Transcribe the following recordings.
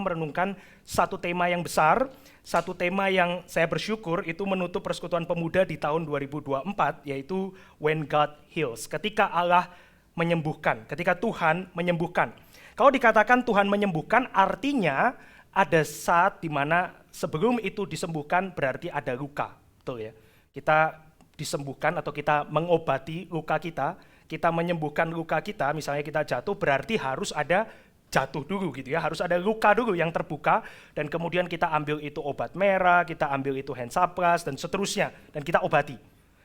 merenungkan satu tema yang besar, satu tema yang saya bersyukur itu menutup Persekutuan Pemuda di tahun 2024, yaitu When God Heals, ketika Allah menyembuhkan, ketika Tuhan menyembuhkan. Kalau dikatakan Tuhan menyembuhkan, artinya ada saat di mana sebelum itu disembuhkan berarti ada luka, betul ya? Kita disembuhkan atau kita mengobati luka kita menyembuhkan luka kita, misalnya kita jatuh, berarti harus ada jatuh dulu gitu ya, harus ada luka dulu yang terbuka, dan kemudian kita ambil itu obat merah, kita ambil itu Hansaplast, dan seterusnya, dan kita obati.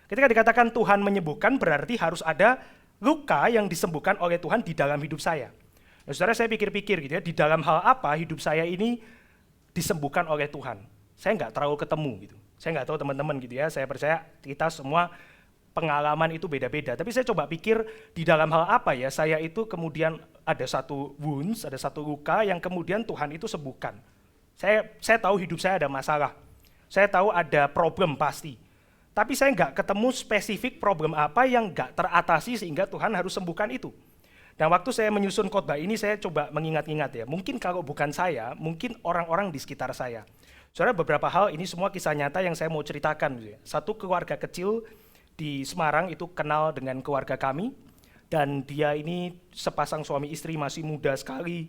Ketika dikatakan Tuhan menyembuhkan, berarti harus ada luka yang disembuhkan oleh Tuhan di dalam hidup saya. Nah, saudara, saya pikir-pikir gitu ya, di dalam hal apa hidup saya ini disembuhkan oleh Tuhan. Saya nggak terlalu ketemu gitu. Saya nggak tahu teman-teman gitu ya, saya percaya kita semua pengalaman itu beda-beda. Tapi saya coba pikir di dalam hal apa ya, saya itu kemudian ada satu wounds, ada satu luka yang kemudian Tuhan itu sembuhkan. Saya tahu hidup saya ada masalah. Saya tahu ada problem pasti. Tapi saya nggak ketemu spesifik problem apa yang nggak teratasi sehingga Tuhan harus sembuhkan itu. Dan waktu saya menyusun khotbah ini, saya coba mengingat-ingat ya, mungkin kalau bukan saya, mungkin orang-orang di sekitar saya. Saudara, beberapa hal ini semua kisah nyata yang saya mau ceritakan. Gitu ya. Satu keluarga kecil di Semarang itu kenal dengan keluarga kami, dan dia ini sepasang suami istri masih muda sekali,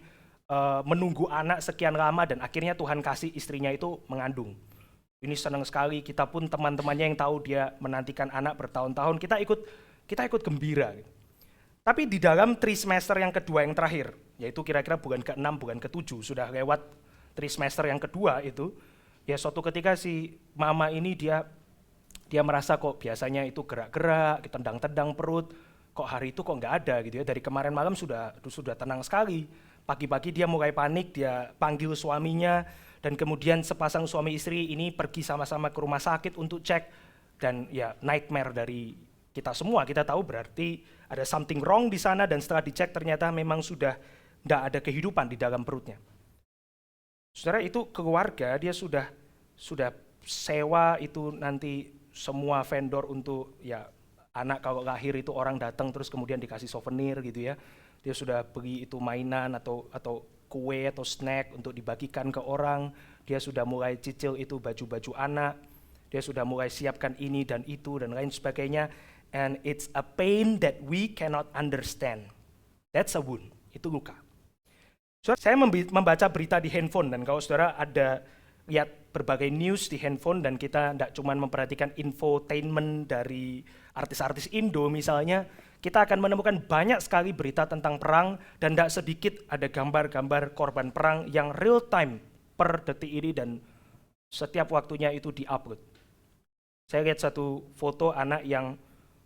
menunggu anak sekian lama, dan akhirnya Tuhan kasih istrinya itu mengandung. Ini senang sekali, kita pun teman-temannya yang tahu dia menantikan anak bertahun-tahun, kita ikut gembira. Tapi di dalam trimester yang kedua yang terakhir, yaitu kira-kira bulan ke-6, bulan ke-7, sudah lewat trimester yang kedua itu, ya suatu ketika si mama ini dia merasa kok biasanya itu gerak-gerak, tendang-tendang perut, kok hari itu kok nggak ada gitu ya. Dari kemarin malam sudah tenang sekali. Pagi-pagi dia mulai panik, dia panggil suaminya, dan kemudian sepasang suami istri ini pergi sama-sama ke rumah sakit untuk cek, dan ya nightmare dari kita semua. Kita tahu berarti ada something wrong di sana, dan setelah dicek ternyata memang sudah nggak ada kehidupan di dalam perutnya. Saudara, itu keluarga dia sudah sewa itu nanti semua vendor untuk ya anak kalau lahir itu orang datang terus kemudian dikasih souvenir gitu ya. Dia sudah beli itu mainan atau kue atau snack untuk dibagikan ke orang. Dia sudah mulai cicil itu baju-baju anak. Dia sudah mulai siapkan ini dan itu dan lain sebagainya. And it's a pain that we cannot understand. That's a wound. Itu luka. Saudara, saya membaca berita di handphone, dan kalau saudara ada lihat berbagai news di handphone dan kita tidak cuma memperhatikan infotainment dari artis-artis Indo misalnya, kita akan menemukan banyak sekali berita tentang perang, dan tidak sedikit ada gambar-gambar korban perang yang real time per detik ini, dan setiap waktunya itu diupload. Saya lihat satu foto anak yang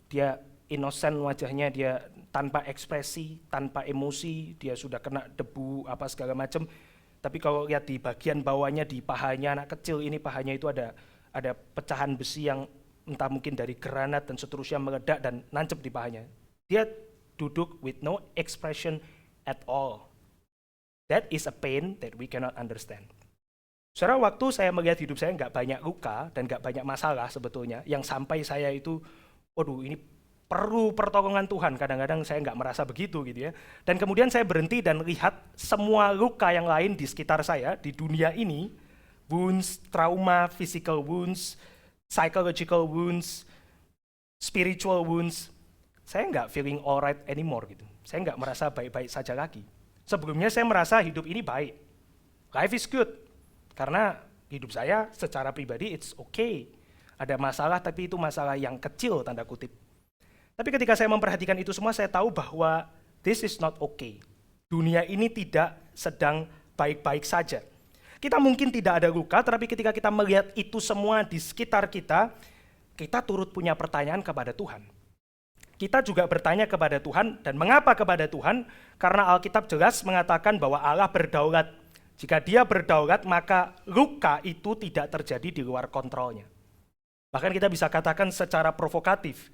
dia innocent wajahnya, dia tanpa ekspresi, tanpa emosi, dia sudah kena debu apa segala macam. Tapi kalau lihat di bagian bawahnya, di pahanya anak kecil ini, pahanya itu ada pecahan besi yang entah mungkin dari granat dan seterusnya meledak dan nancep di pahanya. Dia duduk with no expression at all. That is a pain that we cannot understand. Saudara, waktu saya melihat hidup saya nggak banyak luka dan nggak banyak masalah sebetulnya, yang sampai saya itu, waduh ini perlu pertolongan Tuhan, kadang-kadang saya nggak merasa begitu gitu ya. Dan kemudian saya berhenti dan lihat semua luka yang lain di sekitar saya, di dunia ini, wounds, trauma, physical wounds, psychological wounds, spiritual wounds, saya nggak feeling alright anymore gitu. Saya nggak merasa baik-baik saja lagi. Sebelumnya saya merasa hidup ini baik, life is good, karena hidup saya secara pribadi it's okay. Ada masalah tapi itu masalah yang kecil tanda kutip. Tapi ketika saya memperhatikan itu semua, saya tahu bahwa this is not okay. Dunia ini tidak sedang baik-baik saja. Kita mungkin tidak ada luka, tapi ketika kita melihat itu semua di sekitar kita, kita turut punya pertanyaan kepada Tuhan. Kita juga bertanya kepada Tuhan, dan mengapa kepada Tuhan? Karena Alkitab jelas mengatakan bahwa Allah berdaulat. Jika Dia berdaulat, maka luka itu tidak terjadi di luar kontrolnya. Bahkan kita bisa katakan secara provokatif,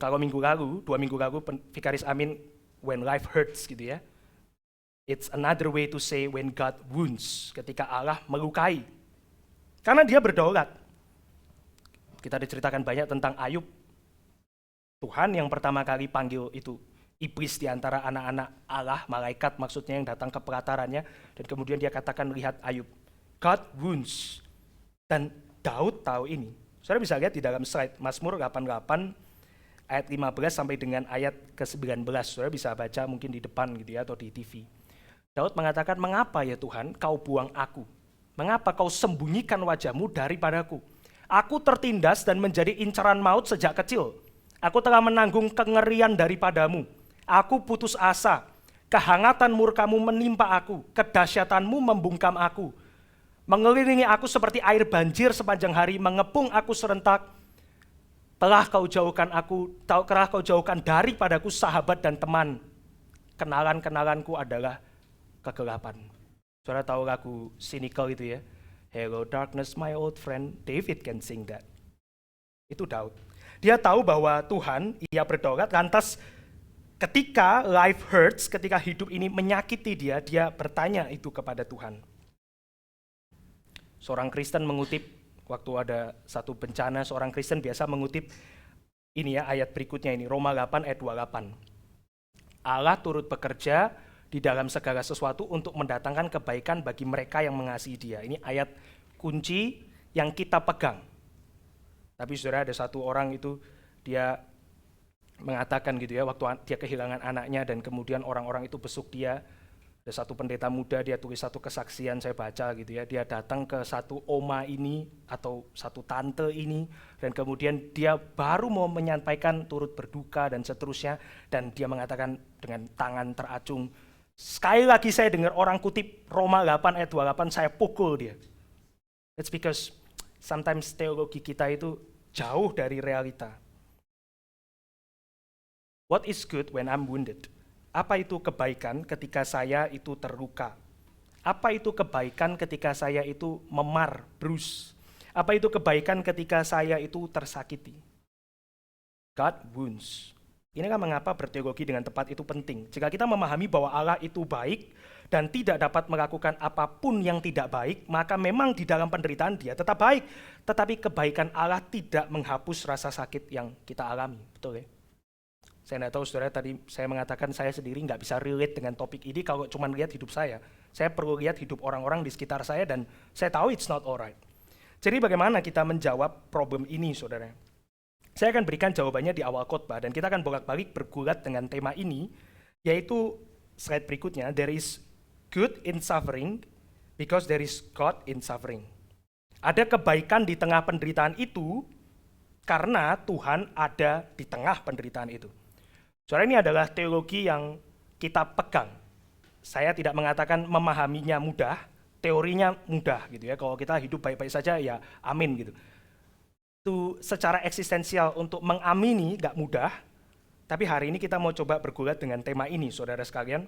kalau minggu lalu, 2 minggu lalu, Vikaris Amin, when life hurts gitu ya. It's another way to say when God wounds, ketika Allah melukai. Karena Dia berdaulat. Kita diceritakan banyak tentang Ayub. Tuhan yang pertama kali panggil itu iblis di antara anak-anak Allah, malaikat maksudnya yang datang ke pelatarannya, dan kemudian dia katakan, lihat Ayub, God wounds. Dan Daud tahu ini. Saudara bisa lihat di dalam slide Mazmur 88 ayat 15 sampai dengan ayat ke-19. Saudara bisa baca mungkin di depan gitu ya, atau di TV. Daud mengatakan, mengapa ya Tuhan kau buang aku? Mengapa kau sembunyikan wajahmu daripadaku? Aku tertindas dan menjadi incaran maut sejak kecil. Aku telah menanggung kengerian daripadamu. Aku putus asa, kehangatan murkamu menimpa aku, kedahsyatanmu membungkam aku. Mengelilingi aku seperti air banjir sepanjang hari, mengepung aku serentak. Telah kau jauhkan daripadaku sahabat dan teman. Kenalan-kenalanku adalah kegelapan. Saudara tahu lagu cynical itu ya? Hello darkness my old friend, David can sing that. Itu Daud. Dia tahu bahwa Tuhan, ia berdaulat, lantas ketika life hurts, ketika hidup ini menyakiti dia, dia bertanya itu kepada Tuhan. Seorang Kristen mengutip, waktu ada satu bencana, seorang Kristen biasa mengutip ini ya, ayat berikutnya ini, Roma 8 ayat 28. Allah turut bekerja di dalam segala sesuatu untuk mendatangkan kebaikan bagi mereka yang mengasihi dia. Ini ayat kunci yang kita pegang. Tapi saudara, ada satu orang itu, dia mengatakan gitu ya, waktu dia kehilangan anaknya dan kemudian orang-orang itu besuk dia, ada satu pendeta muda, dia tulis satu kesaksian, saya baca gitu ya, dia datang ke satu oma ini atau satu tante ini, dan kemudian dia baru mau menyampaikan turut berduka dan seterusnya, dan dia mengatakan dengan tangan teracung, sekali lagi saya dengar orang kutip Roma 8 ayat 28, saya pukul dia. It's because sometimes teologi kita itu jauh dari realita. What is good when I'm wounded? Apa itu kebaikan ketika saya itu terluka? Apa itu kebaikan ketika saya itu memar, bruise? Apa itu kebaikan ketika saya itu tersakiti? God wounds. Inilah mengapa berteologi dengan tepat itu penting. Jika kita memahami bahwa Allah itu baik dan tidak dapat melakukan apapun yang tidak baik, maka memang di dalam penderitaan dia tetap baik. Tetapi kebaikan Allah tidak menghapus rasa sakit yang kita alami. Betul ya? Saya tidak tahu saudara, tadi saya mengatakan saya sendiri nggak bisa relate dengan topik ini kalau cuma lihat hidup saya. Saya perlu lihat hidup orang-orang di sekitar saya dan saya tahu it's not alright. Jadi bagaimana kita menjawab problem ini saudara? Saya akan berikan jawabannya di awal khotbah dan kita akan bolak-balik bergulat dengan tema ini, yaitu slide berikutnya, there is good in suffering because there is God in suffering. Ada kebaikan di tengah penderitaan itu karena Tuhan ada di tengah penderitaan itu. Saudara, ini adalah teologi yang kita pegang. Saya tidak mengatakan memahaminya mudah, teorinya mudah gitu ya. Kalau kita hidup baik-baik saja ya amin gitu. Itu secara eksistensial untuk mengamini nggak mudah, tapi hari ini kita mau coba bergulat dengan tema ini saudara sekalian.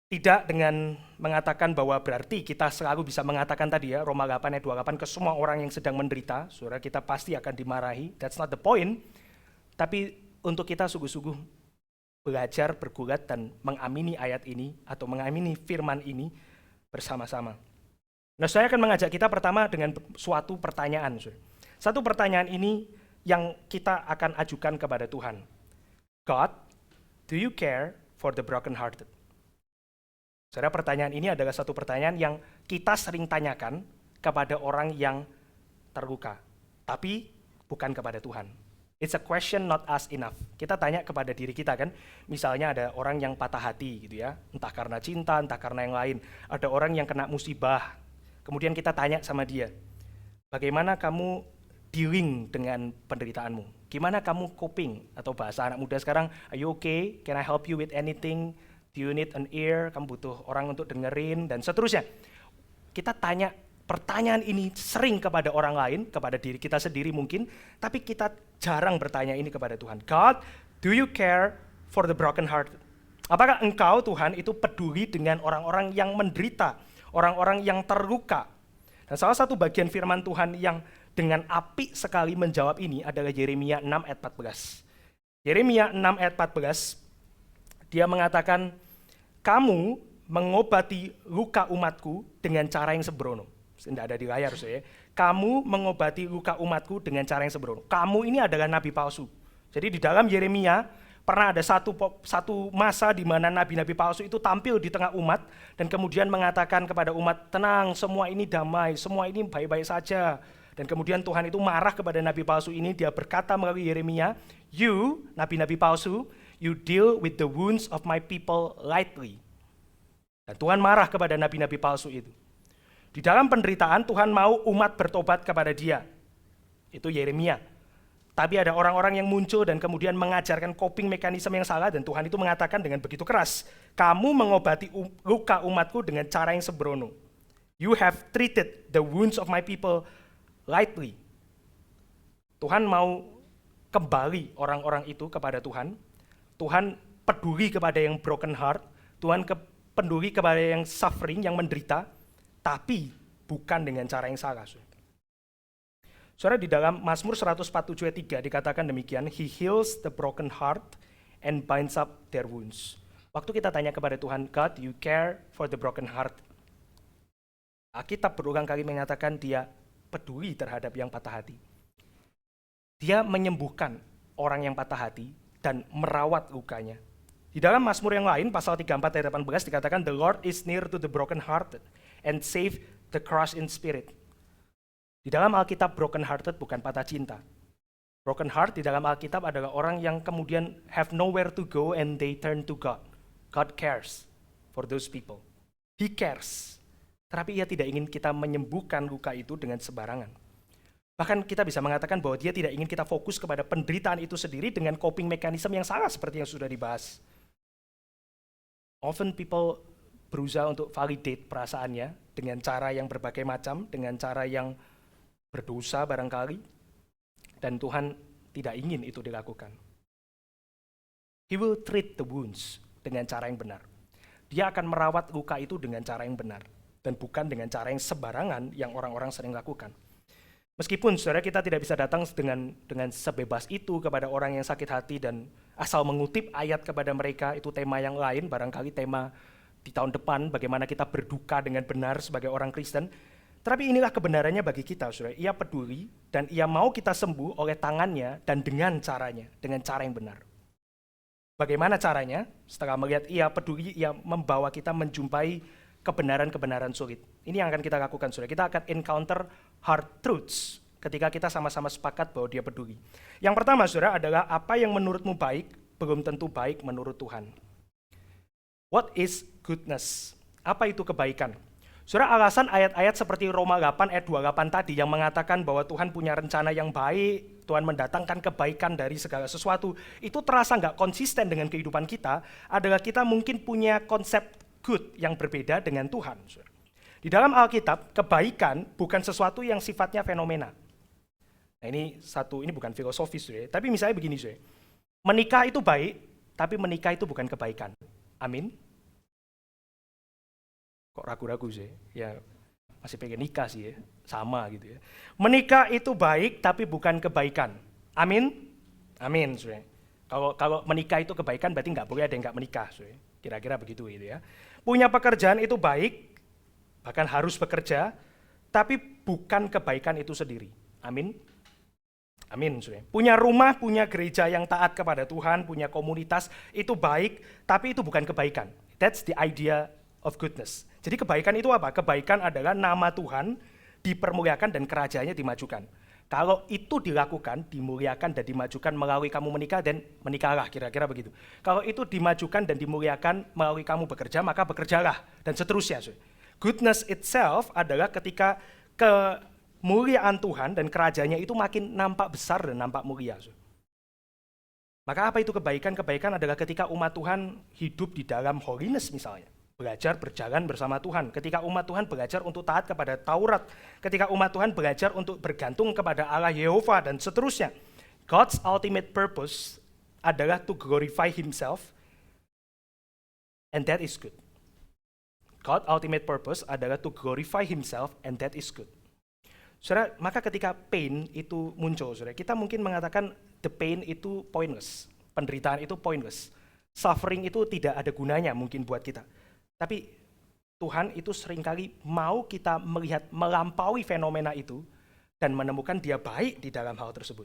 Tidak dengan mengatakan bahwa berarti kita selalu bisa mengatakan tadi ya, Roma 8 ayat 28 ke semua orang yang sedang menderita, saudara, kita pasti akan dimarahi. That's not the point. Tapi untuk kita sungguh-sungguh belajar, bergulat, dan mengamini ayat ini, atau mengamini firman ini bersama-sama. Nah, saya akan mengajak kita pertama dengan suatu pertanyaan. Satu pertanyaan ini yang kita akan ajukan kepada Tuhan. God, do you care for the broken-hearted? Saudara, pertanyaan ini adalah satu pertanyaan yang kita sering tanyakan kepada orang yang terluka, tapi bukan kepada Tuhan. It's a question not asked enough. Kita tanya kepada diri kita kan, misalnya ada orang yang patah hati gitu ya, entah karena cinta, entah karena yang lain. Ada orang yang kena musibah, kemudian kita tanya sama dia, bagaimana kamu dealing dengan penderitaanmu? Gimana kamu coping? Atau bahasa anak muda sekarang, are you okay? Can I help you with anything? Do you need an ear? Kamu butuh orang untuk dengerin, dan seterusnya. Kita tanya pertanyaan ini sering kepada orang lain, kepada diri kita sendiri mungkin, tapi kita jarang bertanya ini kepada Tuhan. God, do you care for the broken heart? Apakah engkau Tuhan itu peduli dengan orang-orang yang menderita, orang-orang yang terluka? Dan salah satu bagian firman Tuhan yang dengan apik sekali menjawab ini adalah Yeremia 6 ayat 14. Yeremia 6 ayat 14, dia mengatakan, kamu mengobati luka umatku dengan cara yang sembrono. Tidak ada di layar saya. Kamu mengobati luka umatku dengan cara yang sembrono. Kamu ini adalah nabi palsu. Jadi di dalam Yeremia, Pernah ada satu masa di mana nabi-nabi palsu itu tampil di tengah umat dan kemudian mengatakan kepada umat, tenang, semua ini damai, semua ini baik-baik saja. Dan kemudian Tuhan itu marah kepada nabi palsu ini, dia berkata melalui Yeremia, you, nabi-nabi palsu, you deal with the wounds of my people lightly. Dan Tuhan marah kepada nabi-nabi palsu itu. Di dalam penderitaan Tuhan mau umat bertobat kepada dia. Itu Yeremia. Tapi ada orang-orang yang muncul dan kemudian mengajarkan coping mekanisme yang salah dan Tuhan itu mengatakan dengan begitu keras, kamu mengobati luka umatku dengan cara yang sembrono. You have treated the wounds of my people lightly. Tuhan mau kembali orang-orang itu kepada Tuhan. Tuhan peduli kepada yang broken heart. Tuhan peduli kepada yang suffering, yang menderita. Tapi bukan dengan cara yang salah. Saudara, di dalam Mazmur 147 ayat 3 dikatakan demikian, He heals the broken heart and binds up their wounds. Waktu kita tanya kepada Tuhan, God, you care for the broken heart. Alkitab berulang kali mengatakan dia peduli terhadap yang patah hati. Dia menyembuhkan orang yang patah hati dan merawat lukanya. Di dalam Mazmur yang lain, pasal 34 ayat 18 dikatakan, The Lord is near to the broken hearted and save the crushed in spirit. Di dalam Alkitab broken hearted bukan patah cinta. Broken heart di dalam Alkitab adalah orang yang kemudian have nowhere to go and they turn to God. God cares for those people. He cares. Tetapi ia tidak ingin kita menyembuhkan luka itu dengan sembarangan. Bahkan kita bisa mengatakan bahwa dia tidak ingin kita fokus kepada penderitaan itu sendiri dengan coping mechanism yang salah seperti yang sudah dibahas. Often people berusaha untuk validate perasaannya dengan cara yang berbagai macam, dengan cara yang berdosa barangkali, dan Tuhan tidak ingin itu dilakukan. He will treat the wounds dengan cara yang benar. Dia akan merawat luka itu dengan cara yang benar, dan bukan dengan cara yang sembarangan yang orang-orang sering lakukan. Meskipun saudara kita tidak bisa datang dengan sebebas itu kepada orang yang sakit hati dan asal mengutip ayat kepada mereka, itu tema yang lain, barangkali tema di tahun depan, bagaimana kita berduka dengan benar sebagai orang Kristen. Tapi inilah kebenarannya bagi kita, saudara. Ia peduli dan ia mau kita sembuh oleh tangannya dan dengan caranya, dengan cara yang benar. Bagaimana caranya? Setelah melihat ia peduli, ia membawa kita menjumpai kebenaran-kebenaran sulit. Ini yang akan kita lakukan, saudara. Kita akan encounter hard truths ketika kita sama-sama sepakat bahwa dia peduli. Yang pertama, saudara, adalah apa yang menurutmu baik, belum tentu baik menurut Tuhan. What is goodness? Apa itu kebaikan? Saudara, alasan ayat-ayat seperti Roma 8 ayat 28 tadi yang mengatakan bahwa Tuhan punya rencana yang baik, Tuhan mendatangkan kebaikan dari segala sesuatu, itu terasa nggak konsisten dengan kehidupan kita, adalah kita mungkin punya konsep good yang berbeda dengan Tuhan. Saudara. Di dalam Alkitab, kebaikan bukan sesuatu yang sifatnya fenomena. Nah ini bukan filosofis, saudara. Tapi misalnya begini, saudara. Menikah itu baik, tapi menikah itu bukan kebaikan. Amin. Kok ragu-ragu sih? Ya masih pengen nikah sih ya, sama gitu ya. Menikah itu baik tapi bukan kebaikan. Amin? Amin, saudara. Kalau menikah itu kebaikan berarti nggak boleh ada yang nggak menikah, saudara. Kira-kira begitu gitu ya. Punya pekerjaan itu baik, bahkan harus bekerja, tapi bukan kebaikan itu sendiri. Amin? Amin, saudara. Punya rumah, punya gereja yang taat kepada Tuhan, punya komunitas, itu baik, tapi itu bukan kebaikan. That's the idea of goodness. Jadi kebaikan itu apa? Kebaikan adalah nama Tuhan dipermuliakan dan kerajaannya dimajukan. Kalau itu dilakukan, dimuliakan dan dimajukan melalui kamu menikah dan menikahlah, kira-kira begitu. Kalau itu dimajukan dan dimuliakan melalui kamu bekerja, maka bekerjalah, dan seterusnya. Goodness itself adalah ketika kemuliaan Tuhan dan kerajaannya itu makin nampak besar dan nampak mulia. Maka apa itu kebaikan? Kebaikan adalah ketika umat Tuhan hidup di dalam holiness misalnya. Belajar berjalan bersama Tuhan. Ketika umat Tuhan belajar untuk taat kepada Taurat. Ketika umat Tuhan belajar untuk bergantung kepada Allah Yehova dan seterusnya. God's ultimate purpose adalah to glorify Himself, and that is good. God's ultimate purpose adalah to glorify Himself, and that is good. Saudara, maka ketika pain itu muncul, saudara, kita mungkin mengatakan the pain itu pointless. Penderitaan itu pointless. Suffering itu tidak ada gunanya mungkin buat kita. Tapi Tuhan itu seringkali mau kita melihat melampaui fenomena itu dan menemukan dia baik di dalam hal tersebut.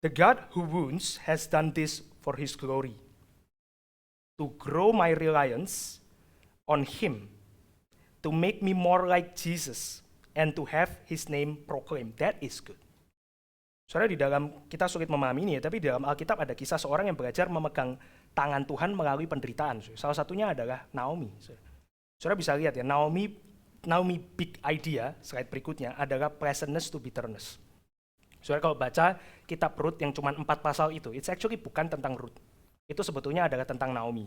The God who wounds has done this for His glory. To grow my reliance on Him, to make me more like Jesus, and to have His name proclaimed. That is good. Soalnya di dalam, kita sulit memahami ini ya, tapi di dalam Alkitab ada kisah seorang yang belajar memegang tangan Tuhan melalui penderitaan. Salah satunya adalah Naomi. Saudara bisa lihat ya, Naomi big idea, slide berikutnya, adalah pleasantness to bitterness. Saudara kalau baca kitab Rut yang cuma 4 pasal itu, it's actually bukan tentang Rut. Itu sebetulnya adalah tentang Naomi.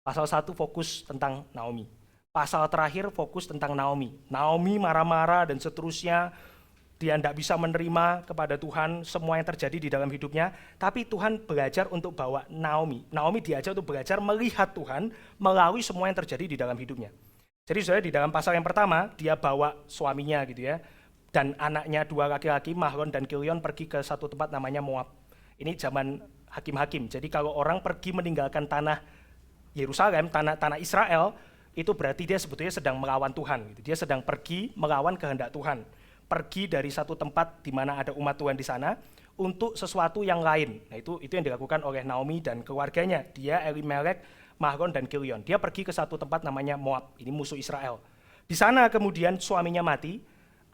Pasal 1 fokus tentang Naomi. Pasal terakhir fokus tentang Naomi. Naomi marah-marah dan seterusnya, dia tidak bisa menerima kepada Tuhan semua yang terjadi di dalam hidupnya, tapi Tuhan belajar untuk bawa Naomi. Naomi diajar untuk belajar melihat Tuhan melalui semua yang terjadi di dalam hidupnya. Jadi saudara, di dalam pasal yang pertama, dia bawa suaminya gitu ya, dan anaknya 2 laki-laki, Mahlon dan Kilion, pergi ke satu tempat namanya Moab. Ini zaman hakim-hakim, jadi kalau orang pergi meninggalkan tanah Yerusalem, tanah Israel, itu berarti dia sebetulnya sedang melawan Tuhan. Gitu. Dia sedang pergi melawan kehendak Tuhan. Pergi dari satu tempat di mana ada umat Tuhan di sana untuk sesuatu yang lain. Nah itu yang dilakukan oleh Naomi dan keluarganya. Dia, Elimelek, Mahlon dan Kilion. Dia pergi ke satu tempat namanya Moab. Ini musuh Israel. Di sana kemudian suaminya mati,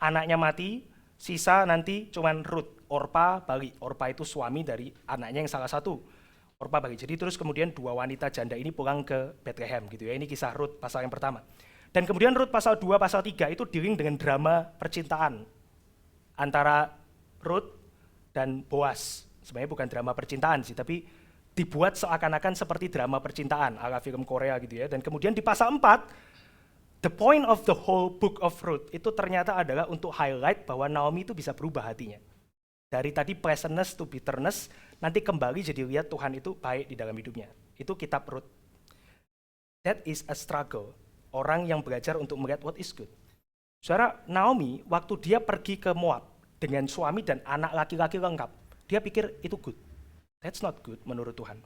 anaknya mati, sisa nanti cuman Rut, Orpa balik. Orpa itu suami dari anaknya yang salah satu. Orpa balik. Jadi terus kemudian 2 wanita janda ini pulang ke Bethlehem gitu ya. Ini kisah Rut pasal yang pertama. Dan kemudian Rut pasal 2, pasal 3 itu dealing dengan drama percintaan antara Rut dan Boaz. Sebenarnya bukan drama percintaan sih, tapi dibuat seakan-akan seperti drama percintaan ala film Korea gitu ya. Dan kemudian di pasal 4, the point of the whole book of Rut itu ternyata adalah untuk highlight bahwa Naomi itu bisa berubah hatinya. Dari tadi pleasantness to bitterness, nanti kembali jadi lihat Tuhan itu baik di dalam hidupnya. Itu kitab Rut. That is a struggle. Orang yang belajar untuk melihat what is good. Saudara, Naomi waktu dia pergi ke Moab dengan suami dan anak laki-laki lengkap, dia pikir itu good. That's not good menurut Tuhan.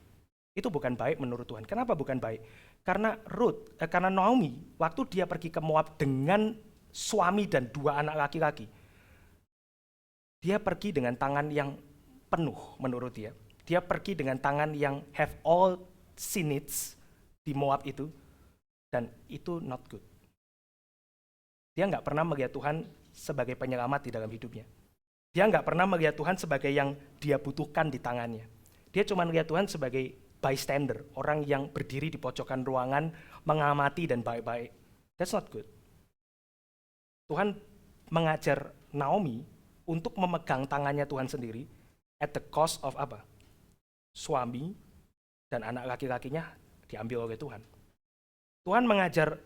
Itu bukan baik menurut Tuhan. Kenapa bukan baik? Karena Naomi waktu dia pergi ke Moab dengan suami dan 2 anak laki-laki, dia pergi dengan tangan yang penuh menurut dia. Dia pergi dengan tangan yang have all sin needs di Moab itu. Dan itu not good. Dia nggak pernah melihat Tuhan sebagai penyelamat di dalam hidupnya. Dia nggak pernah melihat Tuhan sebagai yang dia butuhkan di tangannya. Dia cuma melihat Tuhan sebagai bystander, orang yang berdiri di pojokan ruangan, mengamati dan baik-baik. That's not good. Tuhan mengajar Naomi untuk memegang tangannya Tuhan sendiri at the cost of apa? Suami dan anak laki-lakinya diambil oleh Tuhan. Tuhan mengajar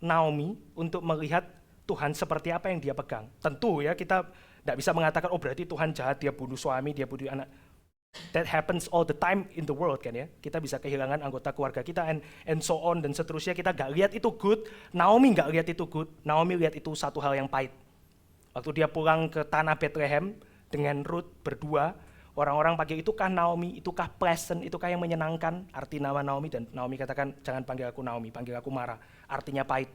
Naomi untuk melihat Tuhan seperti apa yang dia pegang. Tentu ya kita tidak bisa mengatakan, oh berarti Tuhan jahat, dia bunuh suami, dia bunuh anak. That happens all the time in the world kan ya. Kita bisa kehilangan anggota keluarga kita and so on dan seterusnya. Kita nggak lihat itu good, Naomi nggak lihat itu good, Naomi lihat itu satu hal yang pahit. Waktu dia pulang ke tanah Bethlehem dengan Ruth berdua, orang-orang panggil, itukah Naomi, itukah pleasant, itukah yang menyenangkan, arti nama Naomi, dan Naomi katakan, jangan panggil aku Naomi, panggil aku Mara, artinya pahit.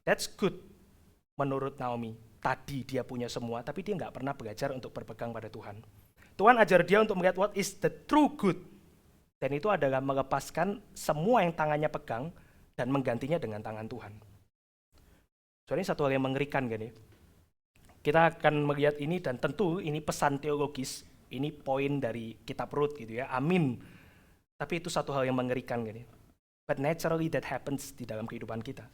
That's good menurut Naomi. Tadi dia punya semua, tapi dia nggak pernah belajar untuk berpegang pada Tuhan. Tuhan ajar dia untuk melihat what is the true good. Dan itu adalah melepaskan semua yang tangannya pegang dan menggantinya dengan tangan Tuhan. So ini satu hal yang mengerikan kan ya. Kita akan melihat ini dan tentu ini pesan teologis. Ini poin dari kitab Rut gitu ya, amin. Tapi itu satu hal yang mengerikan gini. But naturally that happens di dalam kehidupan kita.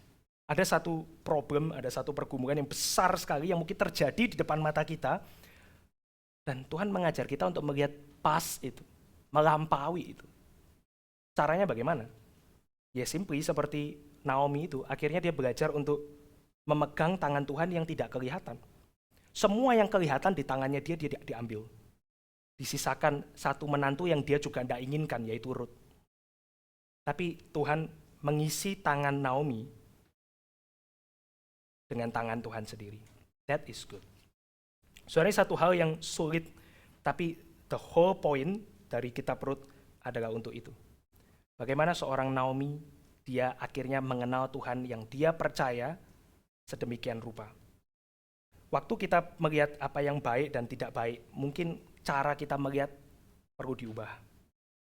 Ada satu problem, ada satu pergumulan yang besar sekali yang mungkin terjadi di depan mata kita. Dan Tuhan mengajar kita untuk melihat pas itu, melampaui itu. Caranya bagaimana? Ya simply seperti Naomi itu, akhirnya dia belajar untuk memegang tangan Tuhan yang tidak kelihatan. Semua yang kelihatan di tangannya dia diambil. Disisakan satu menantu yang dia juga tidak inginkan, yaitu Rut. Tapi Tuhan mengisi tangan Naomi dengan tangan Tuhan sendiri. That is good. Sebenarnya satu hal yang sulit, tapi the whole point dari kitab Rut adalah untuk itu. Bagaimana seorang Naomi, dia akhirnya mengenal Tuhan yang dia percaya sedemikian rupa. Waktu kita melihat apa yang baik dan tidak baik, mungkin cara kita melihat perlu diubah.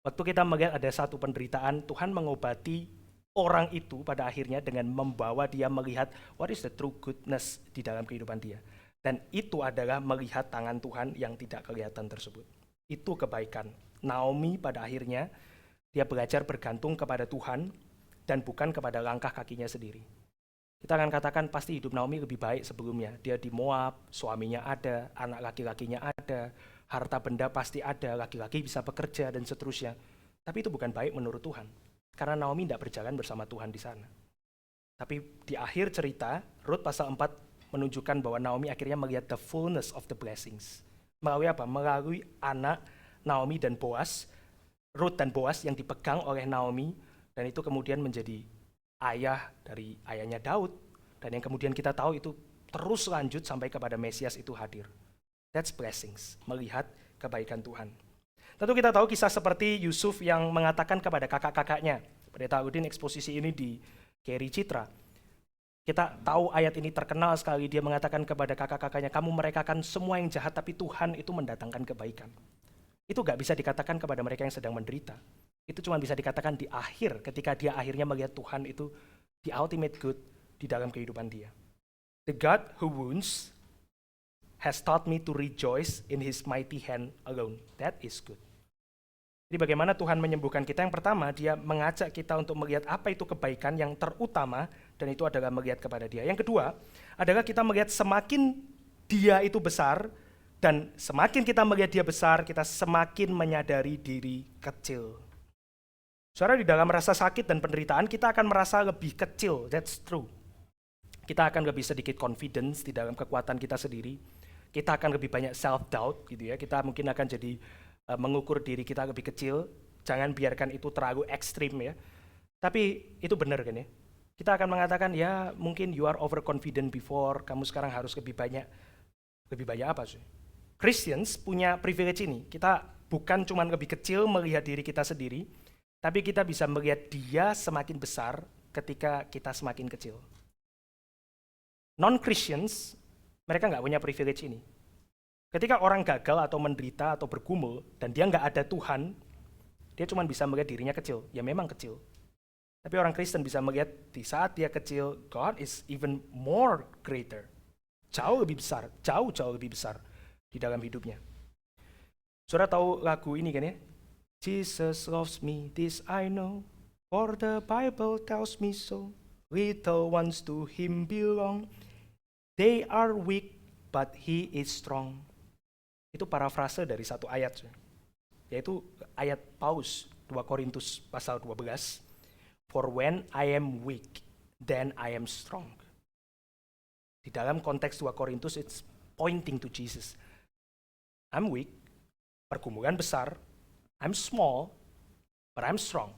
Waktu kita melihat ada satu penderitaan, Tuhan mengobati orang itu pada akhirnya dengan membawa dia melihat what is the true goodness di dalam kehidupan dia. Dan itu adalah melihat tangan Tuhan yang tidak kelihatan tersebut. Itu kebaikan. Naomi pada akhirnya dia belajar bergantung kepada Tuhan dan bukan kepada langkah kakinya sendiri. Kita akan katakan pasti hidup Naomi lebih baik sebelumnya. Dia di Moab, suaminya ada, anak laki-lakinya ada, harta benda pasti ada, laki-laki bisa bekerja dan seterusnya. Tapi itu bukan baik menurut Tuhan. Karena Naomi tidak berjalan bersama Tuhan di sana. Tapi di akhir cerita, Rut pasal 4 menunjukkan bahwa Naomi akhirnya melihat the fullness of the blessings. Melalui apa? Melalui anak Naomi dan Boaz, Rut dan Boaz yang dipegang oleh Naomi, dan itu kemudian menjadi ayah dari ayahnya Daud, dan yang kemudian kita tahu itu terus lanjut sampai kepada Mesias itu hadir. That's blessings, melihat kebaikan Tuhan. Tentu kita tahu kisah seperti Yusuf yang mengatakan kepada kakak-kakaknya. Pendeta Udin eksposisi ini di Keri Citra. Kita tahu ayat ini terkenal sekali, dia mengatakan kepada kakak-kakaknya, kamu merekakan semua yang jahat, tapi Tuhan itu mendatangkan kebaikan. Itu gak bisa dikatakan kepada mereka yang sedang menderita. Itu cuma bisa dikatakan di akhir, ketika dia akhirnya melihat Tuhan itu the ultimate good di dalam kehidupan dia. The God who wounds has taught me to rejoice in his mighty hand alone. That is good. Jadi bagaimana Tuhan menyembuhkan kita? Yang pertama, dia mengajak kita untuk melihat apa itu kebaikan yang terutama, dan itu adalah melihat kepada dia. Yang kedua, adalah kita melihat semakin dia itu besar, dan semakin kita melihat dia besar, kita semakin menyadari diri kecil. Saudara, di dalam rasa sakit dan penderitaan, kita akan merasa lebih kecil, that's true. Kita akan lebih sedikit confidence di dalam kekuatan kita sendiri. Kita akan lebih banyak self-doubt, gitu ya. Kita mungkin akan jadi mengukur diri kita lebih kecil. Jangan biarkan itu terlalu ekstrim ya. Tapi itu benar kan ya. Kita akan mengatakan, ya mungkin you are overconfident before, kamu sekarang harus lebih banyak apa sih? Christians punya privilege ini. Kita bukan cuma lebih kecil melihat diri kita sendiri, tapi kita bisa melihat dia semakin besar ketika kita semakin kecil. Non-Christians, mereka nggak punya privilege ini. Ketika orang gagal atau menderita atau bergumul, dan dia nggak ada Tuhan, dia cuma bisa melihat dirinya kecil. Ya memang kecil. Tapi orang Kristen bisa melihat di saat dia kecil, God is even more greater. Jauh lebih besar, jauh lebih besar di dalam hidupnya. Saudara tahu lagu ini kan ya? Jesus loves me, this I know, for the Bible tells me so. Little ones to him belong, they are weak, but he is strong. Itu parafrase dari satu ayat, yaitu ayat Paulus, 2 Korintus pasal 12. For when I am weak, then I am strong. Di dalam konteks 2 Korintus, it's pointing to Jesus. I'm weak, pergumulan besar, I'm small, but I'm strong.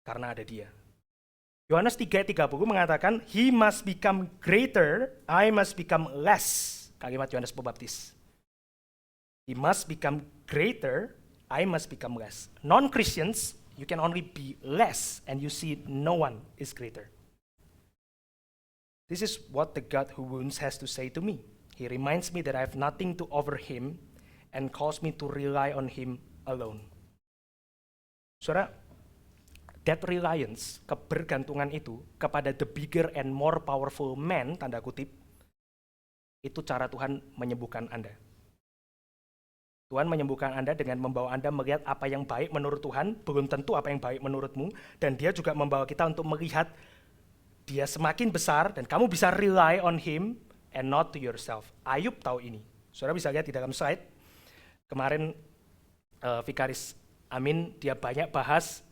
Karena ada dia. Yohanes 3:30 mengatakan, he must become greater, I must become less. Kalimat Yohanes Pembaptis. He must become greater, I must become less. Non-Christians, you can only be less, and you see no one is greater. This is what the God who wounds has to say to me. He reminds me that I have nothing to offer him, and calls me to rely on him alone. Saudara, that reliance, kebergantungan itu kepada the bigger and more powerful man, tanda kutip, itu cara Tuhan menyembuhkan Anda. Tuhan menyembuhkan Anda dengan membawa Anda melihat apa yang baik menurut Tuhan, belum tentu apa yang baik menurutmu, dan dia juga membawa kita untuk melihat dia semakin besar, dan kamu bisa rely on him and not to yourself. Ayub tahu ini. Saudara bisa lihat di dalam slide, kemarin Vikaris Amin, dia banyak bahas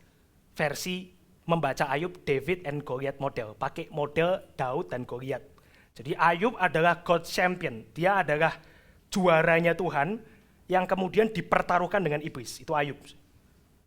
versi membaca Ayub David and Goliath model, pakai model Daud dan Goliath. Jadi Ayub adalah God champion, dia adalah juaranya Tuhan yang kemudian dipertaruhkan dengan iblis, itu Ayub.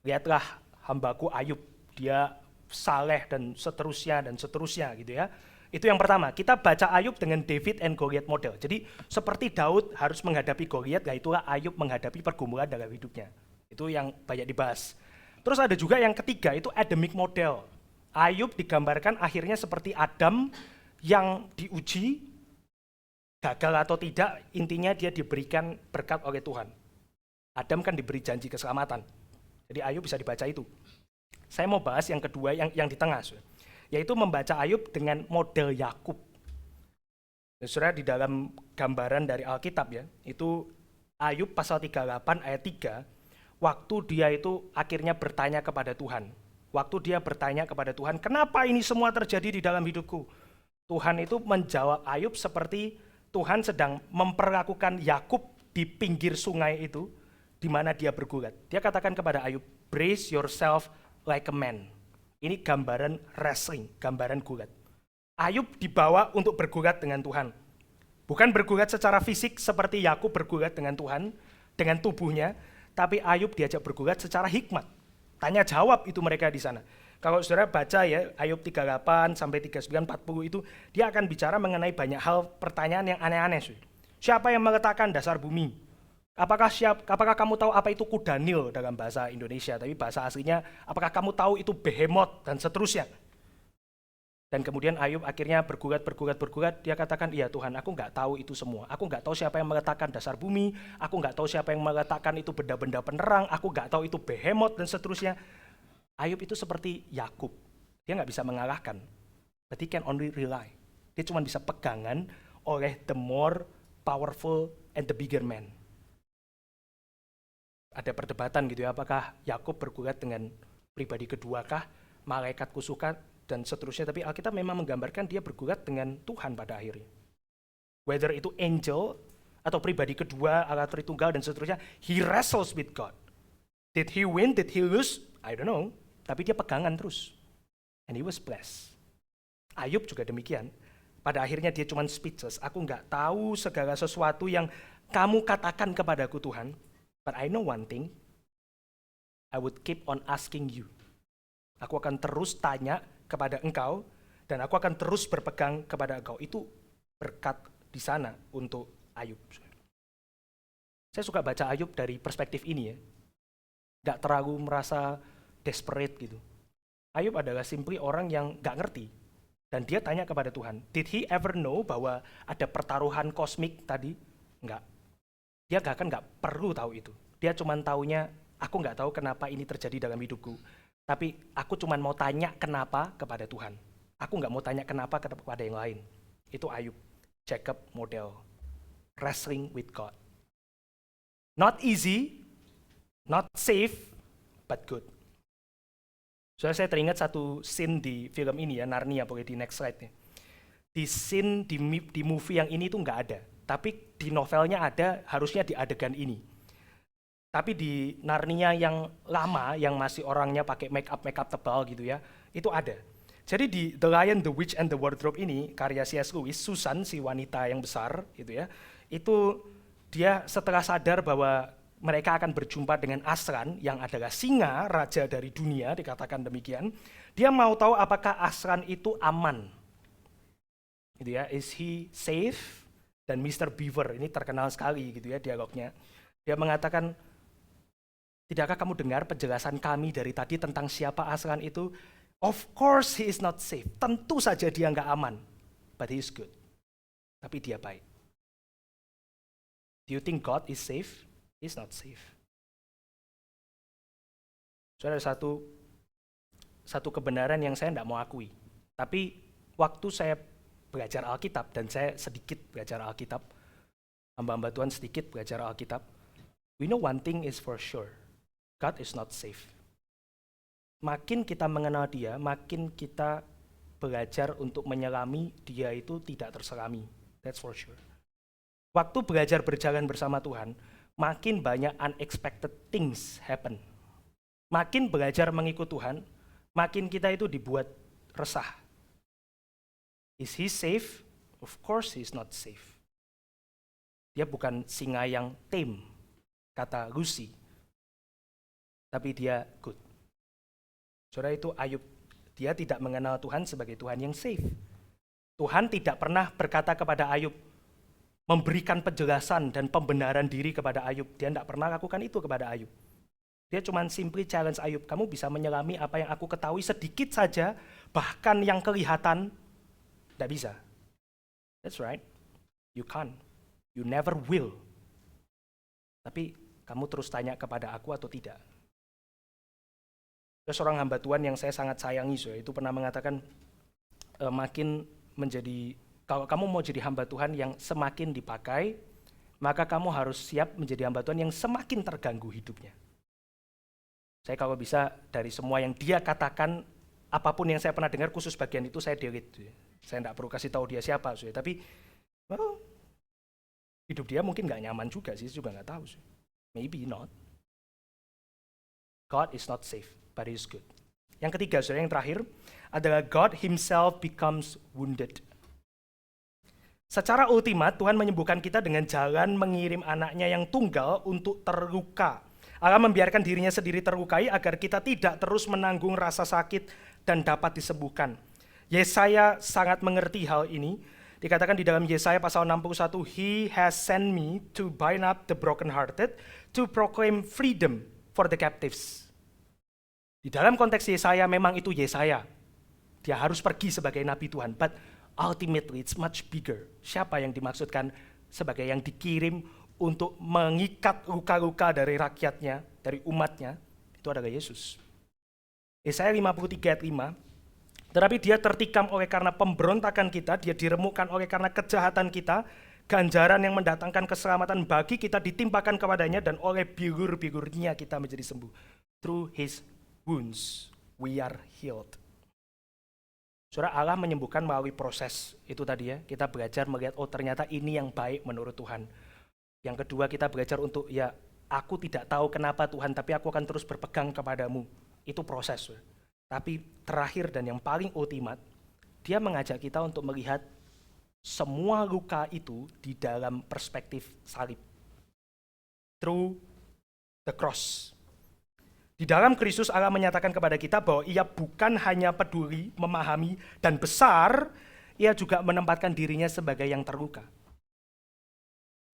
Lihatlah hambaku Ayub, dia saleh dan seterusnya gitu ya. Itu yang pertama, kita baca Ayub dengan David and Goliath model. Jadi seperti Daud harus menghadapi Goliath, nah itulah Ayub menghadapi pergumulan dalam hidupnya. Itu yang banyak dibahas. Terus ada juga yang ketiga, itu Adamic model. Ayub digambarkan akhirnya seperti Adam yang diuji, gagal atau tidak, intinya dia diberikan berkat oleh Tuhan. Adam kan diberi janji keselamatan. Jadi Ayub bisa dibaca itu. Saya mau bahas yang kedua, yang di tengah, yaitu membaca Ayub dengan model Yakub. Saudara, di dalam gambaran dari Alkitab ya, itu Ayub pasal 38 ayat 3, waktu dia itu akhirnya bertanya kepada Tuhan. Waktu dia bertanya kepada Tuhan, kenapa ini semua terjadi di dalam hidupku? Tuhan itu menjawab Ayub seperti Tuhan sedang memperlakukan Yakub di pinggir sungai itu, di mana dia bergulat. Dia katakan kepada Ayub, brace yourself like a man. Ini gambaran wrestling, gambaran gulat. Ayub dibawa untuk bergulat dengan Tuhan. Bukan bergulat secara fisik seperti Yakub bergulat dengan Tuhan, dengan tubuhnya, tapi Ayub diajak bergulat secara hikmat. Tanya jawab itu mereka di sana. Kalau saudara baca ya, Ayub 38 sampai 39, 40 itu, dia akan bicara mengenai banyak hal pertanyaan yang aneh-aneh. Siapa yang meletakkan dasar bumi? Apakah kamu tahu apa itu kuda Nil dalam bahasa Indonesia, tapi bahasa aslinya, apakah kamu tahu itu behemoth, dan seterusnya. Dan kemudian Ayub akhirnya bergulat, dia katakan, iya Tuhan, aku nggak tahu itu semua. Aku nggak tahu siapa yang meletakkan dasar bumi, aku nggak tahu siapa yang meletakkan itu benda-benda penerang, aku nggak tahu itu behemoth, dan seterusnya. Ayub itu seperti Yakub, dia nggak bisa mengalahkan, but he can only rely. Dia cuma bisa pegangan oleh the more powerful and the bigger man. Ada perdebatan gitu ya, apakah Yakub bergulat dengan pribadi kedua kah, malaikatku suka, dan seterusnya, tapi Alkitab memang menggambarkan dia bergulat dengan Tuhan pada akhirnya. Whether itu angel, atau pribadi kedua, Allah Tritunggal, dan seterusnya, he wrestles with God. Did he win? Did he lose? I don't know. Tapi dia pegangan terus. And he was blessed. Ayub juga demikian. Pada akhirnya dia cuma speechless. Aku nggak tahu segala sesuatu yang kamu katakan kepadaku Tuhan. But I know one thing. I would keep on asking you. Aku akan terus tanya kepada engkau. Dan aku akan terus berpegang kepada engkau. Itu berkat di sana untuk Ayub. Saya suka baca Ayub dari perspektif ini ya. Nggak terlalu merasa desperate gitu. Ayub adalah simply orang yang nggak ngerti. Dan dia tanya kepada Tuhan, did he ever know bahwa ada pertaruhan kosmik tadi? Enggak. Dia nggak perlu tahu itu. Dia cuma taunya, aku nggak tahu kenapa ini terjadi dalam hidupku. Tapi aku cuma mau tanya kenapa kepada Tuhan. Aku nggak mau tanya kenapa kepada yang lain. Itu Ayub, Jacob model. Wrestling with God. Not easy, not safe, but good. Soalnya saya teringat satu scene di film ini ya, Narnia, boleh di next slide ya. Di scene di movie yang ini tuh nggak ada, tapi di novelnya ada, harusnya di adegan ini. Tapi di Narnia yang lama, yang masih orangnya pakai make up tebal gitu ya, itu ada. Jadi di The Lion, the Witch, and the Wardrobe ini, karya C.S. Lewis, Susan, si wanita yang besar gitu ya, itu dia setelah sadar bahwa mereka akan berjumpa dengan Aslan yang adalah singa, raja dari dunia, dikatakan demikian. Dia mau tahu apakah Aslan itu aman. Gitu ya, is he safe? Dan Mr. Beaver, ini terkenal sekali gitu ya dialognya. Dia mengatakan, tidakkah kamu dengar penjelasan kami dari tadi tentang siapa Aslan itu? Of course he is not safe. Tentu saja dia nggak aman. But he is good. Tapi dia baik. Do you think God is safe? He's not safe. So ada satu kebenaran yang saya tidak mau akui. Tapi waktu saya belajar Alkitab, dan saya sedikit belajar Alkitab, hamba-hamba Tuhan sedikit belajar Alkitab, we know one thing is for sure. God is not safe. Makin kita mengenal dia, makin kita belajar untuk menyelami dia itu tidak terselami. That's for sure. Waktu belajar berjalan bersama Tuhan, makin banyak unexpected things happen. Makin belajar mengikut Tuhan, makin kita itu dibuat resah. Is he safe? Of course he is not safe. Dia bukan singa yang tame, kata Lucy. Tapi dia good. Saudara, itu Ayub. Dia tidak mengenal Tuhan sebagai Tuhan yang safe. Tuhan tidak pernah berkata kepada Ayub, memberikan penjelasan dan pembenaran diri kepada Ayub. Dia tidak pernah lakukan itu kepada Ayub. Dia cuma simply challenge Ayub, kamu bisa menyelami apa yang aku ketahui sedikit saja, bahkan yang kelihatan, tidak bisa. That's right, you can't, you never will. Tapi kamu terus tanya kepada aku atau tidak. Ada seorang hamba Tuhan yang saya sangat sayangi, itu pernah mengatakan makin menjadi, kalau kamu mau jadi hamba Tuhan yang semakin dipakai, maka kamu harus siap menjadi hamba Tuhan yang semakin terganggu hidupnya. Saya kalau bisa dari semua yang dia katakan, apapun yang saya pernah dengar, khusus bagian itu saya delete. Saya tidak perlu kasih tahu dia siapa, tapi hidup dia mungkin nggak nyaman juga sih, juga nggak tahu. Maybe not. God is not safe, but He is good. Yang ketiga, yang terakhir, adalah God Himself becomes wounded. Secara ultimat, Tuhan menyembuhkan kita dengan jalan mengirim anaknya yang tunggal untuk terluka. Allah membiarkan dirinya sendiri terlukai agar kita tidak terus menanggung rasa sakit dan dapat disembuhkan. Yesaya sangat mengerti hal ini. Dikatakan di dalam Yesaya pasal 61, He has sent me to bind up the brokenhearted, to proclaim freedom for the captives. Di dalam konteks Yesaya, memang itu Yesaya. Dia harus pergi sebagai nabi Tuhan, but ultimately it's much bigger. Siapa yang dimaksudkan sebagai yang dikirim untuk mengikat luka-luka dari rakyatnya, dari umatnya, itu adalah Yesus. Yesaya 53 ayat 5, tetapi dia tertikam oleh karena pemberontakan kita, dia diremukkan oleh karena kejahatan kita, ganjaran yang mendatangkan keselamatan bagi kita ditimpakan kepadanya, dan oleh bilur-bilurnya kita menjadi sembuh. Through His wounds we are healed. Saudara, Allah menyembuhkan melalui proses itu tadi ya. Kita belajar melihat, oh ternyata ini yang baik menurut Tuhan. Yang kedua, kita belajar untuk, ya aku tidak tahu kenapa Tuhan, tapi aku akan terus berpegang kepadamu. Itu proses. Tapi terakhir dan yang paling ultimat, dia mengajak kita untuk melihat semua luka itu di dalam perspektif salib. Through the cross. Di dalam Kristus Allah menyatakan kepada kita bahwa Ia bukan hanya peduli, memahami, dan besar, Ia juga menempatkan dirinya sebagai yang terluka.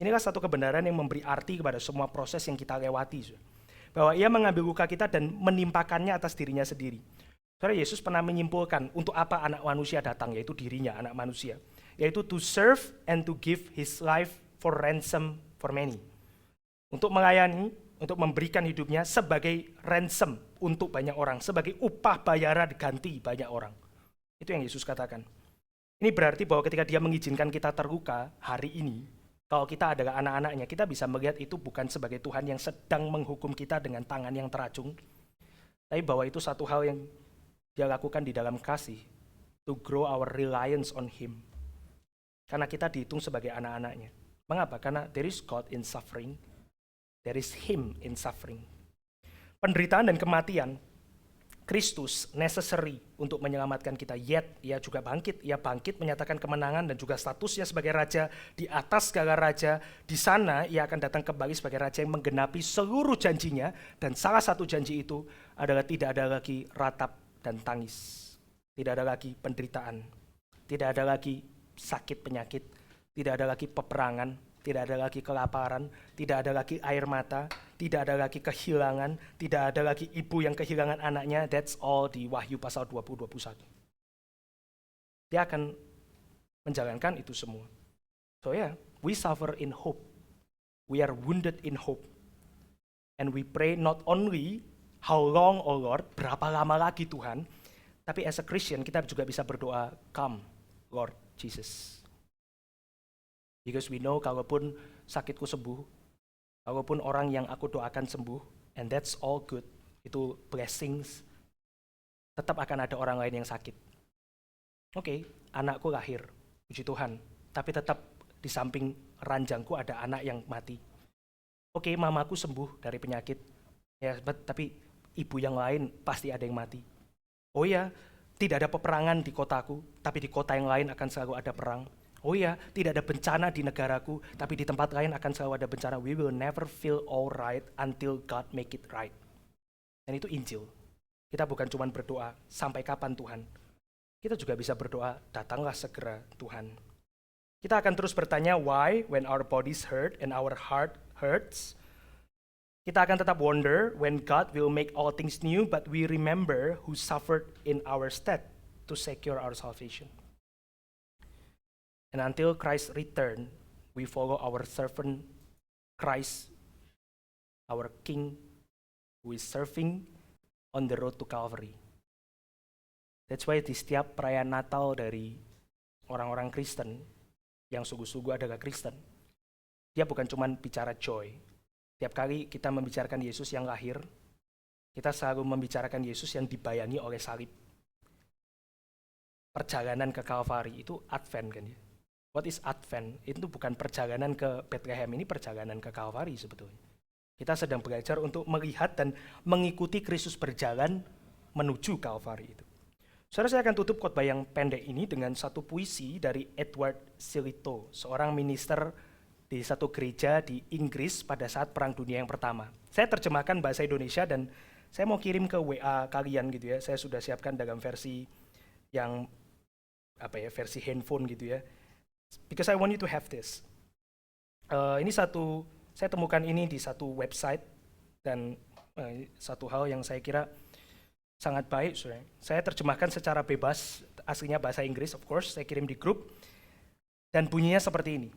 Inilah satu kebenaran yang memberi arti kepada semua proses yang kita lewati. Bahwa Ia mengambil luka kita dan menimpakannya atas dirinya sendiri. Saudara, Yesus pernah menyimpulkan untuk apa anak manusia datang, yaitu dirinya, anak manusia. Yaitu to serve and to give His life for ransom for many. Untuk melayani, untuk memberikan hidupnya sebagai ransom untuk banyak orang, sebagai upah bayaran ganti banyak orang. Itu yang Yesus katakan. Ini berarti bahwa ketika Dia mengizinkan kita terluka hari ini, kalau kita adalah anak-anaknya, kita bisa melihat itu bukan sebagai Tuhan yang sedang menghukum kita dengan tangan yang teracung, tapi bahwa itu satu hal yang Dia lakukan di dalam kasih, to grow our reliance on Him. Karena kita dihitung sebagai anak-anaknya. Mengapa? Karena there is God in suffering, there is Him in suffering. Penderitaan dan kematian, Kristus necessary untuk menyelamatkan kita, yet Ia juga bangkit. Ia bangkit menyatakan kemenangan dan juga statusnya sebagai raja di atas segala raja. Di sana Ia akan datang kembali sebagai raja yang menggenapi seluruh janjinya, dan salah satu janji itu adalah tidak ada lagi ratap dan tangis, tidak ada lagi penderitaan, tidak ada lagi sakit penyakit, tidak ada lagi peperangan, tidak ada lagi kelaparan, tidak ada lagi air mata, tidak ada lagi kehilangan, tidak ada lagi ibu yang kehilangan anaknya. That's all di Wahyu pasal 20-21. Dia akan menjalankan itu semua. So yeah, we suffer in hope. We are wounded in hope. And we pray not only how long, oh Lord, berapa lama lagi Tuhan, tapi as a Christian kita juga bisa berdoa, come Lord Jesus. Because we know kalaupun sakitku sembuh, kalaupun orang yang aku doakan sembuh, and that's all good, itu blessings, tetap akan ada orang lain yang sakit. Oke, anakku lahir, puji Tuhan, tapi tetap di samping ranjangku ada anak yang mati. Oke, mamaku sembuh dari penyakit, ya, tapi ibu yang lain pasti ada yang mati. Oh ya, tidak ada peperangan di kotaku, tapi di kota yang lain akan selalu ada perang. Oh ya, tidak ada bencana di negaraku, tapi di tempat lain akan selalu ada bencana. We will never feel all right until God make it right. Dan itu Injil. Kita bukan cuma berdoa, sampai kapan Tuhan? Kita juga bisa berdoa, datanglah segera Tuhan. Kita akan terus bertanya, why when our bodies hurt and our heart hurts? Kita akan tetap wonder when God will make all things new, but we remember who suffered in our stead to secure our salvation. And until Christ's return, we follow our servant Christ, our King, who is serving on the road to Calvary. That's why di setiap perayaan Natal dari orang-orang Kristen, yang sungguh-sungguh adalah Kristen, dia bukan cuma bicara joy. Tiap kali kita membicarakan Yesus yang lahir, kita selalu membicarakan Yesus yang dibayangi oleh salib. Perjalanan ke Calvary itu Advent kan ya. What is Advent? Itu bukan perjalanan ke Bethlehem, ini perjalanan ke Calvary sebetulnya. Kita sedang belajar untuk melihat dan mengikuti Kristus berjalan menuju Calvary itu. Saudara, saya akan tutup khotbah yang pendek ini dengan satu puisi dari Edward Sillito, seorang minister di satu gereja di Inggris pada saat Perang Dunia yang pertama. Saya terjemahkan bahasa Indonesia dan saya mau kirim ke WA kalian gitu ya. Saya sudah siapkan dalam versi yang versi handphone gitu ya. Because I want you to have this. Saya temukan ini di satu website dan satu hal yang saya kira sangat baik. Saya terjemahkan secara bebas, aslinya bahasa Inggris, of course. Saya kirim di grup dan bunyinya seperti ini.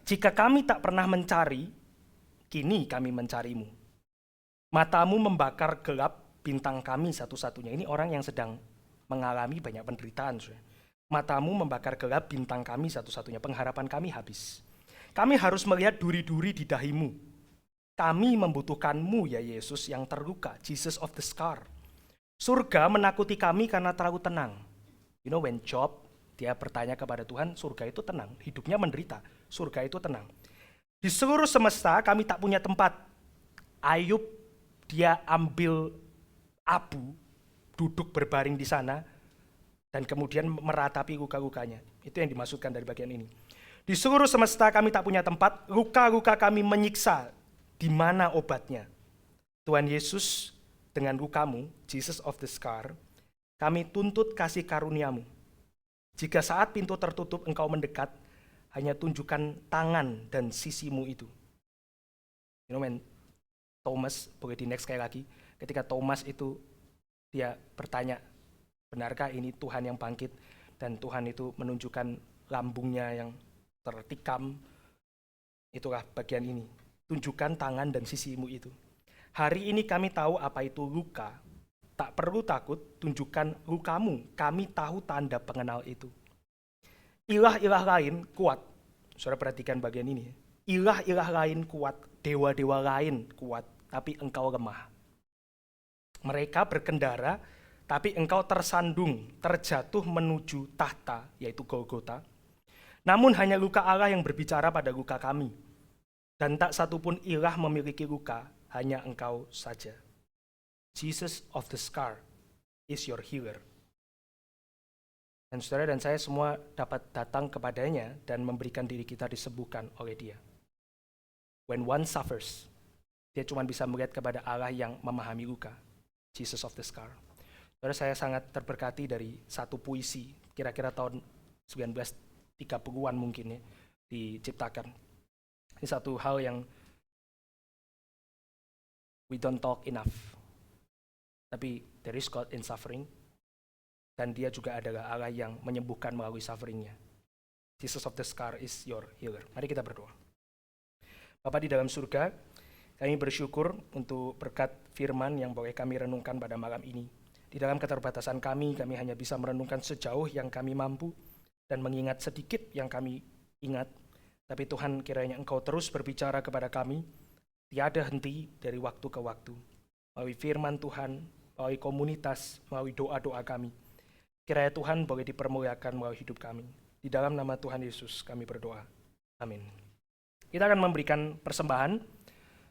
Jika kami tak pernah mencari, kini kami mencarimu. Matamu membakar gelap bintang kami satu-satunya. Ini orang yang sedang mengalami banyak penderitaan. Matamu membakar gelap bintang kami satu-satunya. Pengharapan kami habis. Kami harus melihat duri-duri di dahimu. Kami membutuhkanmu ya Yesus yang terluka. Jesus of the scar. Surga menakuti kami karena terlalu tenang. You know when Job, dia bertanya kepada Tuhan, surga itu tenang. Hidupnya menderita, surga itu tenang. Di seluruh semesta kami tak punya tempat. Ayub, dia ambil abu, duduk berbaring di sana, dan kemudian meratapi luka-lukanya. Itu yang dimaksudkan dari bagian ini. Di seluruh semesta kami tak punya tempat, luka-luka kami menyiksa, di mana obatnya? Tuhan Yesus, dengan lukamu, Jesus of the scar, kami tuntut kasih karuniamu. Jika saat pintu tertutup engkau mendekat, hanya tunjukkan tangan dan sisimu itu. You know when Thomas, boleh di next sekali lagi, ketika Thomas itu dia bertanya, benarkah ini Tuhan yang bangkit? Dan Tuhan itu menunjukkan lambungnya yang tertikam. Itulah bagian ini. Tunjukkan tangan dan sisimu itu. Hari ini kami tahu apa itu luka. Tak perlu takut, tunjukkan lukamu. Kami tahu tanda pengenal itu. Ilah-ilah lain kuat. Saudara perhatikan bagian ini. Ilah-ilah lain kuat. Dewa-dewa lain kuat. Tapi engkau lemah. Mereka berkendara, tapi engkau tersandung, terjatuh menuju tahta, yaitu Golgota. Namun hanya luka Allah yang berbicara pada luka kami. Dan tak satupun ilah memiliki luka, hanya engkau saja. Jesus of the scar is your healer. Dan saudara dan saya semua dapat datang kepadanya dan memberikan diri kita disembuhkan oleh dia. When one suffers, dia cuma bisa melihat kepada Allah yang memahami luka. Jesus of the scar. Saudara, saya sangat terberkati dari satu puisi, kira-kira tahun 1930-an mungkin ya, diciptakan. Ini satu hal yang we don't talk enough. Tapi there is God in suffering, dan dia juga adalah Allah yang menyembuhkan melalui sufferingnya. Jesus of the scar is your healer. Mari kita berdoa. Bapa di dalam surga, kami bersyukur untuk berkat firman yang boleh kami renungkan pada malam ini. Di dalam keterbatasan kami hanya bisa merenungkan sejauh yang kami mampu dan mengingat sedikit yang kami ingat. Tapi Tuhan, kiranya Engkau terus berbicara kepada kami, tiada henti dari waktu ke waktu. Melalui firman Tuhan, melalui komunitas, melalui doa-doa kami. Kiranya Tuhan boleh dipermuliakan melalui hidup kami. Di dalam nama Tuhan Yesus kami berdoa. Amin. Kita akan memberikan persembahan.